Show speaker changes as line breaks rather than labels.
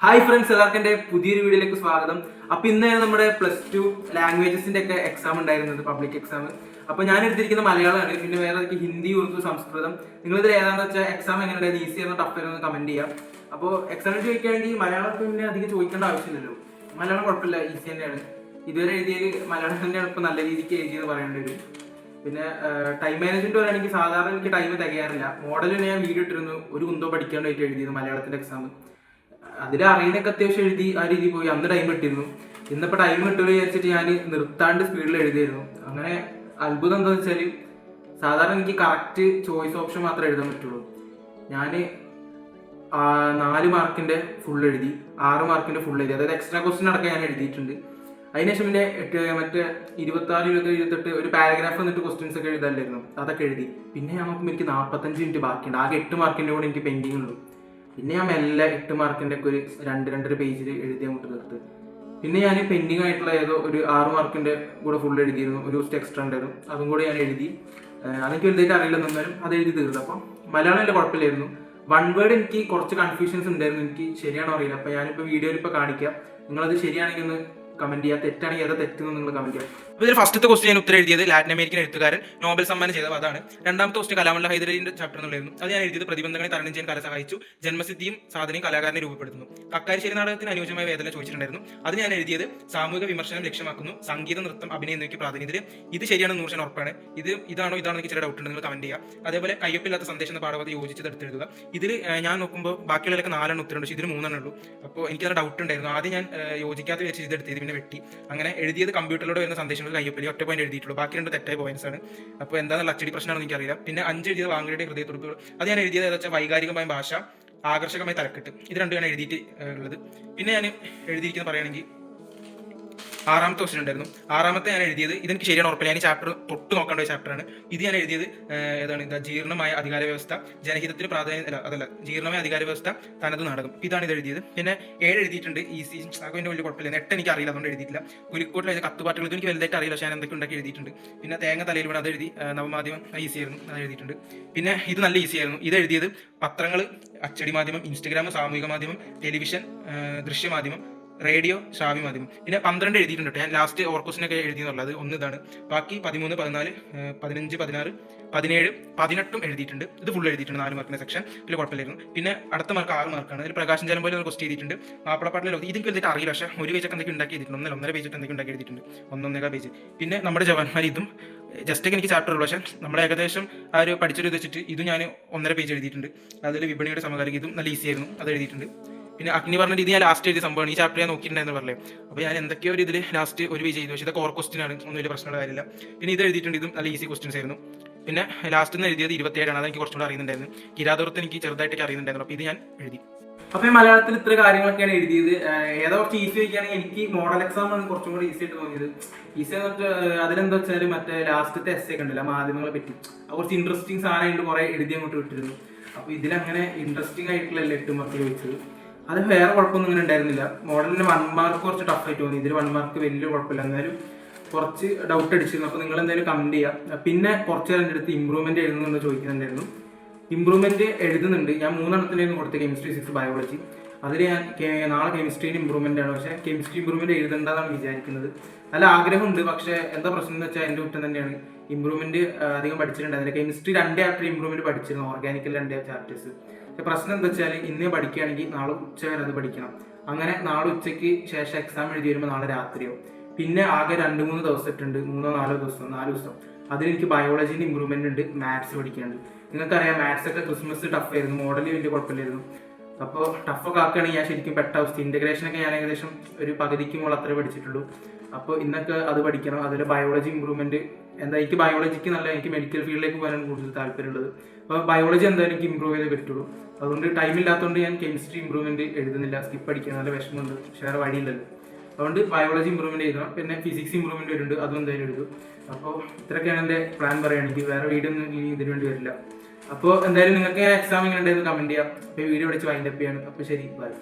Hi friends, എല്ലാവർക്കും എൻ്റെ പുതിയൊരു വീഡിയോയിലേക്ക് സ്വാഗതം. അപ്പോൾ ഇന്നാണ് നമ്മുടെ +2 ലാംഗ്വേജസിന്റെ ഒക്കെ എക്സാം ഉണ്ടായിരുന്നത്, പബ്ലിക് എക്സാം. അപ്പോൾ ഞാൻ എടുത്തിരിക്കുന്ന മലയാളമാണ്. പിന്നെ വേറെ ഹിന്ദി, ഉറുദു, സംസ്കൃതം. നിങ്ങളിത് ഏതാണെന്ന് വെച്ചാൽ എക്സാം എങ്ങനെയുണ്ടായിരുന്നു, ഈസി ആണോ ടഫ് ആണോ കമന്റ് ചെയ്യാം. അപ്പോൾ എക്സാം ചോദിക്കുകയാണെങ്കിൽ മലയാളത്തിൽ പിന്നെ അധികം ചോദിക്കേണ്ട ആവശ്യമില്ലല്ലോ. മലയാളം കുഴപ്പമില്ല, ഈസി തന്നെയാണ്. ഇതുവരെ എഴുതിയത് മലയാളം തന്നെയാണ് ഇപ്പോൾ നല്ല രീതിക്ക് എഴുതിയെന്ന് പറയേണ്ടി വരും. പിന്നെ ടൈം മാനേജ്മെന്റ് പറയുകയാണെങ്കിൽ സാധാരണ എനിക്ക് ടൈം തികയാറില്ല. മോഡലിൽ ഞാൻ വീഡിയോ ഇട്ടിരുന്നു, ഒരു കുന്തോ പഠിക്കാനായിട്ട് എഴുതിയത് മലയാളത്തിന്റെ എക്സാം. അതിൽ അറിയുന്നൊക്കെ അത്യാവശ്യം എഴുതി ആ രീതി പോയി. അന്ന് ടൈം കിട്ടിയിരുന്നു. ഇന്നിപ്പോൾ ടൈം കിട്ടുമെന്ന് വിചാരിച്ചിട്ട് ഞാൻ നിർത്താണ്ട് സ്പീഡിൽ എഴുതിയായിരുന്നു. അങ്ങനെ അത്ഭുതം എന്താണെന്ന് വെച്ചാൽ സാധാരണ എനിക്ക് കറക്റ്റ് ചോയ്സ് ഓപ്ഷൻ മാത്രമേ എഴുതാൻ പറ്റുള്ളൂ. ഞാൻ 4 മാർക്കിന്റെ ഫുൾ എഴുതി, 6 മാർക്കിന്റെ ഫുൾ എഴുതി. അതായത് എക്സ്ട്രാ ക്വസ്റ്റ്യൻ അടക്കം ഞാൻ എഴുതിയിട്ടുണ്ട്. അതിനുശേഷം പിന്നെ മറ്റേ 26, 27, 28 ഒരു പാരഗ്രാഫ് എന്നിട്ട് ക്വസ്റ്റ്യൻസ് ഒക്കെ എഴുതാനായിരുന്നു, അതൊക്കെ എഴുതി. പിന്നെ ഞാൻ നോക്കുമ്പോൾ എനിക്ക് 45 മിനിറ്റ് ബാക്കിയുണ്ട്. ആകെ 8 മാർക്കിന്റെ കൂടെ എനിക്ക് പെൻഡിങ് ഉള്ളൂ. പിന്നെ ഞാൻ മെല്ലെ 8 മാർക്കിന്റെ ഒക്കെ ഒരു 2-2.5 പേജിൽ എഴുതി അങ്ങോട്ട് തീർത്ത്. പിന്നെ ഞാൻ പെൻഡിങ് ആയിട്ടുള്ള ഏതോ ഒരു 6 മാർക്കിന്റെ കൂടെ ഫുൾ എഴുതിയിരുന്നു, ഒരു ദിവസത്തെ എക്സ്ട്രാ ഉണ്ടായിരുന്നു, അതും കൂടെ ഞാൻ എഴുതി. അതെനിക്ക് വലുതായിട്ട് അറിയില്ലെന്ന് എന്നാലും അത് എഴുതി തീർന്നു. അപ്പം മലയാളം എൻ്റെ കുഴപ്പമില്ലായിരുന്നു. വൺ വേർഡ് എനിക്ക് കുറച്ച് കൺഫ്യൂഷൻസ് ഉണ്ടായിരുന്നു, എനിക്ക് ശരിയാണോ അറിയില്ല. അപ്പം ഞാനിപ്പോൾ വീഡിയോയിൽ ഇപ്പോൾ കാണിക്കാം. നിങ്ങളത് ശരിയാണെങ്കിൽ ഒന്ന് കമന്റ് ചെയ്യുക, തെറ്റാണെങ്കിൽ ഏതാ തെറ്റെന്ന് നിങ്ങൾ കമന്റ് ചെയ്യുക. അപ്പോൾ ഇതിൽ ഫസ്റ്റത്തെ ക്വസ്റ്റ്യൻ ഞാൻ ഉത്തരം എഴുതിയത് ലാറ്റിൻ അമേരിക്കൻ എഴുത്തുകാരൻ നോബൽ സമ്മാനം ചെയ്തത് അതാണ്. രണ്ടാമത്തെ ക്വസ്റ്റ്യൻ കലാമല്ല ഹൈദരലിന്റെ ചാപ്റ്റർ എന്നുള്ളായിരുന്നു. അത് ഞാൻ എഴുതിയത് പ്രതിബന്ധങ്ങളെ തരണം ചെയ്യാൻ കല സഹായിച്ചു, ജന്മസിദ്ധിയും സാധനയും കലാകാരനെ രൂപപ്പെടുത്തുന്നു. കക്കാരിശ്ശേരി നാടകത്തിന് അനുയോജ്യമായ വേദന ചോദിച്ചിട്ടുണ്ടായിരുന്നു. അത് ഞാൻ എഴുതിയത് സാമൂഹിക വിമർശനം ലക്ഷ്യമാക്കുന്നു, സംഗീതം, നൃത്തം, അഭിനയം എന്നിവയ്ക്ക് പ്രാധാന്യത്തിൽ. ഇത് ശരിയാണ്, 100% ഉറപ്പാണ്. ഇതാണോ എനിക്ക് ചില ഡൗട്ട് ഉണ്ട്, നിങ്ങൾ കമന്റ് ചെയ്യുക. അതേപോലെ കയ്യൊപ്പില്ലാത്ത സന്ദേശം എന്ന പാഠഭാഗത്ത് യോജിച്ചത് എടുത്തെഴുതുക. ഇതിൽ ഞാൻ നോക്കുമ്പോൾ ബാക്കിയുള്ളവരൊക്കെ 4 ഉത്തരമുണ്ട്, പക്ഷേ ഇതിൽ 3 ഉള്ളൂ. അപ്പോൾ എനിക്കത് ഡൗട്ട് ഉണ്ടായിരുന്നു. ആദ്യം ഞാൻ യോജിക്കാത്ത വെച്ച് ഇതെടുത്തത്, പിന്നെ വെട്ടി. അങ്ങനെ എഴുതിയത് കമ്പ്യൂട്ടറിലൂടെ വരുന്ന സന്ദേശങ്ങൾ കയ്യൊപ്പിൽ ഒറ്റ പോയിന്റ് എഴുതിയിട്ടുള്ളൂ, ബാക്കി 2 തെറ്റായ പോയിന്റ്സ് ആണ്. അപ്പോൾ എന്താണെന്നുള്ള അച്ചടി പ്രശ്നമാണെന്ന് എനിക്കറിയില്ല. പിന്നെ 5 എഴുതിയത് വാങ്ങയുടെ ഹൃദയത്തുറപ്പുകൾ. അത് ഞാൻ എഴുതിയത് ഏതാ വെച്ചാൽ വൈകാരികമായ ഭാഷ, ആകർഷകമായ തലക്കെട്ട്. ഇത് 2 ഞാൻ എഴുതിയിട്ട് ഉള്ളത്. പിന്നെ ഞാൻ എഴുതിയിരിക്കുന്നത് പറയുകയാണെങ്കിൽ 6ാമത്തെ ക്വസ്റ്റ്യൻ ഉണ്ടായിരുന്നു. 6ാമത്തെ ഞാൻ എഴുതിയത് ഇതെനിക്ക് ശരിയാണ് ഉറപ്പില്ല, ഞാൻ ചാപ്റ്റർ തൊട്ട് നോക്കേണ്ട ഒരു ചാപ്റ്ററാണ് ഇത്. ഞാൻ എഴുതിയത് ഏതാണ്, ജീർണമായ അധികാര വ്യവസ്ഥ, ജനഹിതത്തിന് പ്രാധാന്യം, അതല്ല ജീർണമായ അധികാര വ്യവസ്ഥ, തനത് നാടകം. ഇതാണ് ഇത് എഴുതിയത്. പിന്നെ 7 എഴുതിയിട്ടുണ്ട്, ഈസി, അതിൻ്റെ വലിയ കുഴപ്പമില്ല. 8 എനിക്ക് അറിയില്ല, അതുകൊണ്ട് എഴുതിയിട്ടില്ല. പുലിക്കോട്ടിലെ കത്തുപാട്ടുകൾ എനിക്ക് വലുതായിട്ട് അറിയില്ല, പക്ഷേ ഞാൻ എന്തൊക്കെ ഉണ്ടാക്കി എഴുതിയിട്ടുണ്ട്. പിന്നെ തേങ്ങ തലയിൽ വീണ് അത് എഴുതി. നവമാധ്യമം ഈസി ആയിരുന്നു, അത് എഴുതിയിട്ടുണ്ട്. പിന്നെ ഇത് നല്ല ഈസി ആയിരുന്നു. ഇത് എഴുതിയത് പത്രങ്ങൾ, അച്ചടി മാധ്യമം, ഇൻസ്റ്റഗ്രാം, സാമൂഹിക മാധ്യമം, ടെലിവിഷൻ, ദൃശ്യമാധ്യമം, റേഡിയോ, ശ്രാവ്യ മാധ്യമം. പിന്നെ 12 എഴുതിയിട്ടുണ്ട്. ഞാൻ ലാസ്റ്റ് ഓർക്കോസിനൊക്കെ എഴുതിയെന്നുള്ളത് ഒന്ന് ഇതാണ്. ബാക്കി 13, 14, 15, 16, 17, 18 എഴുതിയിട്ടുണ്ട്. ഇത് ഫുൾ എഴുതിയിട്ടുണ്ട്, 4 മാർക്കിന്റെ സെക്ഷൻ. ഇതിൽ കുഴപ്പമില്ലായിരുന്നു. പിന്നെ അടുത്ത മാർക്ക് 6 മാർക്കാണ്. ഇതിൽ പ്രകാശം ജലം പോലെ ഒരു ക്വസ്റ്റ് ചെയ്തിട്ടുണ്ട്. മാപ്പിളപ്പാട്ടിലെ ഇതൊക്കെ എഴുതിയിട്ട് അറിയില്ല, പക്ഷേ ഒരു പേജൊക്കെ എന്തൊക്കെ ഉണ്ടാക്കി എഴുതിയിട്ടുണ്ട്, 1.5 പേജ് എന്തൊക്കെ ഉണ്ടാക്കി എഴുതിയിട്ടുണ്ട്, 1.5 പേജ്. പിന്നെ നമ്മുടെ ജവാന്മാർ, ഇതും ജസ്റ്റ് ഒക്കെ എനിക്ക് ചാപ്റ്റർ ഉള്ളൂ, പക്ഷേ നമ്മൾ ഏകദേശം ആ ഒരു പഠിച്ചൊരു വെച്ചിട്ട് ഇത് ഞാൻ 1.5 പേജ് എഴുതിയിട്ടുണ്ട്. അതിൽ വിപണിയുടെ സമകാലിക, ഇതും നല്ല ഈസി ആയിരുന്നു, അത് എഴുതിയിട്ടുണ്ട്. പിന്നെ അഗ്നി പറഞ്ഞ രീതി ഞാൻ ലാസ്റ്റ് എഴുതിയ സംഭവമാണ്. ഈ ചാപ്റ്റർ ഞാൻ നോക്കിയിട്ടുണ്ടായിരുന്നു പറഞ്ഞേ. അപ്പോൾ ഞാൻ എന്തൊക്കെയോ ഒരു ഇതിൽ ലാസ്റ്റ് ഒരു പേജ് ചെയ്തു, പക്ഷേ ഇതൊക്കെ ഓർ ക്വസ്റ്റ്യൻ ആണ്, ഒന്നും വലിയ പ്രശ്നമുള്ള കാര്യമില്ല. പിന്നെ ഇത് എഴുതിയിട്ടുണ്ട്, ഇതും നല്ല ഈസി ക്വസ്റ്റ്യൻസ് ആയിരുന്നു. പിന്നെ ലാസ്റ്റ് നിന്ന് എഴുതിയത് 27 ആണ്, അതെനിക്ക് കുറച്ചുകൂടെ അറിയുന്നുണ്ടായിരുന്നു. കിരാതോർത്ത് എനിക്ക് ചെറുതായിട്ടൊക്കെ അറിയുന്നുണ്ടായിരുന്നു, അപ്പോൾ ഇത് ഞാൻ എഴുതി. അപ്പോൾ ഈ മലയാളത്തിൽ ഇത്ര കാര്യങ്ങളൊക്കെയാണ് എഴുതിയത്. ഏതോ കുറച്ച് ഈസി വയ്ക്കുകയാണെങ്കിൽ എനിക്ക് മോഡൽ എക്സാം ആണ് കുറച്ചും കൂടി ഈസി ആയിട്ട് തോന്നിയത്. ഈസി എന്ന് വെച്ചാൽ അതിലെന്താ വെച്ചാൽ മറ്റേ ലാസ്റ്റത്തെ എസ് ഒക്കെ ഉണ്ടല്ലോ, മാധ്യമങ്ങളെ പറ്റി, കുറച്ച് ഇൻട്രസ്റ്റിംഗ് സാധനമായിട്ട് കുറേ എഴുതി അങ്ങോട്ട് വിട്ടിരുന്നു. അപ്പോൾ ഇതിലങ്ങനെ ഇൻട്രസ്റ്റിംഗ് ആയിട്ടുള്ള 8 മാർക്ക് ചോദിച്ചത്. അത് വേറെ കുഴപ്പമൊന്നും ഇങ്ങനെ ഉണ്ടായിരുന്നില്ല. മോഡലിന് 1 മാർക്ക് കുറച്ച് ടഫായിട്ട് തോന്നി, ഇതിൽ 1 മാർക്ക് വലിയ കുഴപ്പമില്ല, എന്നാലും കുറച്ച് ഡൗട്ട് അടിച്ചിരുന്നു. അപ്പോൾ നിങ്ങൾ എന്തായാലും കമന്റ് ചെയ്യുക. പിന്നെ കുറച്ച് എൻ്റെ അടുത്ത് ഇമ്പ്രൂവ്മെന്റ് എഴുതുന്നുണ്ടെന്ന് ചോദിക്കുന്നുണ്ടായിരുന്നു. ഇമ്പ്രൂവ്മെന്റ് എഴുതുന്നുണ്ട്. ഞാൻ 3 എണ്ണത്തിനായിരുന്നു കൊടുത്ത, കെമിസ്ട്രി, ഫിസിക്സ്, ബയോളജി. അതിൽ ഞാൻ നാളെ കെമിസ്ട്രീന് ഇമ്പ്രൂവ്മെന്റ് ആണ്, പക്ഷേ കെമിസ്ട്രി ഇമ്പ്രൂവ്മെന്റ് എഴുതേണ്ടതാണ് വിചാരിക്കുന്നത്. നല്ല ആഗ്രഹമുണ്ട്, പക്ഷേ എന്താ പ്രശ്നം എന്ന് വെച്ചാൽ എൻ്റെ കുറ്റം തന്നെയാണ്. ഇമ്പ്രൂവ്മെന്റ് അധികം പഠിച്ചിട്ടുണ്ട്. അതിൽ കെമിസ്ട്രി 2 ചാപ്റ്റർ ഇമ്പ്രൂവ്മെന്റ് പഠിച്ചിരുന്നു, ഓർഗാനിക്കൽ 2 ചാപ്റ്റേഴ്സ്. പക്ഷെ പ്രശ്നം എന്താ വെച്ചാൽ ഇന്ന് പഠിക്കുകയാണെങ്കിൽ നാളെ ഉച്ച വരെ അത് പഠിക്കണം. അങ്ങനെ നാളെ ഉച്ചയ്ക്ക് ശേഷം എക്സാം എഴുതി വരുമ്പോൾ നാളെ രാത്രിയാവും. പിന്നെ ആകെ 2-3 ദിവസം ഇട്ടുണ്ട്, 3-4 ദിവസം, 4 ദിവസം. അതിലെനിക്ക് ബയോളജീൻ്റെ ഇമ്പ്രൂവ്മെന്റ് ഉണ്ട്, മാത്സ് പഠിക്കാനുണ്ട്. നിങ്ങൾക്കറിയാം മാത്സ് ഒക്കെ ക്രിസ്മസ് ടഫ് ആയിരുന്നു, മോഡൽ വലിയ കുഴപ്പമില്ലായിരുന്നു. അപ്പോൾ ടഫൊക്കെ ആക്കുകയാണെങ്കിൽ ഞാൻ ശരിക്കും പെട്ട അവസ്ഥ. ഇൻ്റഗ്രേഷനൊക്കെ ഞാൻ ഏകദേശം ഒരു പകുതിക്ക് മുകളിൽ അത്രേ പഠിച്ചിട്ടുള്ളൂ. അപ്പോൾ ഇന്നൊക്കെ അത് പഠിക്കണം. അതിൽ ബയോളജി ഇമ്പ്രൂവ്മെന്റ് എന്താ, എനിക്ക് ബയോളജിക്ക് നല്ല, എനിക്ക് മെഡിക്കൽ ഫീൽഡിലേക്ക് പോകാനാണ് കൂടുതൽ താല്പര്യമുള്ളത്. അപ്പോൾ ബയോളജി എന്തായാലും എനിക്ക് ഇമ്പ്രൂവ് ചെയ്തേ പറ്റുള്ളൂ. അതുകൊണ്ട് ടൈം ഇല്ലാത്തതുകൊണ്ട് ഞാൻ കെമിസ്ട്രി ഇമ്പ്രൂവ്മെന്റ് എഴുതുന്നില്ല, സ്കിപ്പ് അടിക്കാൻ നല്ല വിഷമമുണ്ട്, പക്ഷേ വേറെ വഴിയില്ലല്ലോ. അതുകൊണ്ട് ബയോളജി ഇമ്പ്രൂവ്മെന്റ് എഴുതണം. പിന്നെ ഫിസിക്സ് ഇമ്പ്രൂവ്മെന്റ് വരുന്നുണ്ട്, അതും എന്തായാലും എഴുതും. അപ്പോൾ ഇത്രയൊക്കെയാണ് എൻ്റെ പ്ലാൻ പറയുകയാണെങ്കിൽ. വേറെ വീഡിയോ ഒന്നും ഇനി ഇതിന് വേണ്ടി വരില്ല. അപ്പോൾ എന്തായാലും നിങ്ങൾക്ക് എക്സാം എങ്ങനെ ഉണ്ടായിരുന്നു കമന്റ് ചെയ്യാം. അപ്പോൾ വീഡിയോ വിളിച്ച് വൈൻഡപ്പ് ചെയ്യാണ്. അപ്പോൾ ശരി, ബൈ.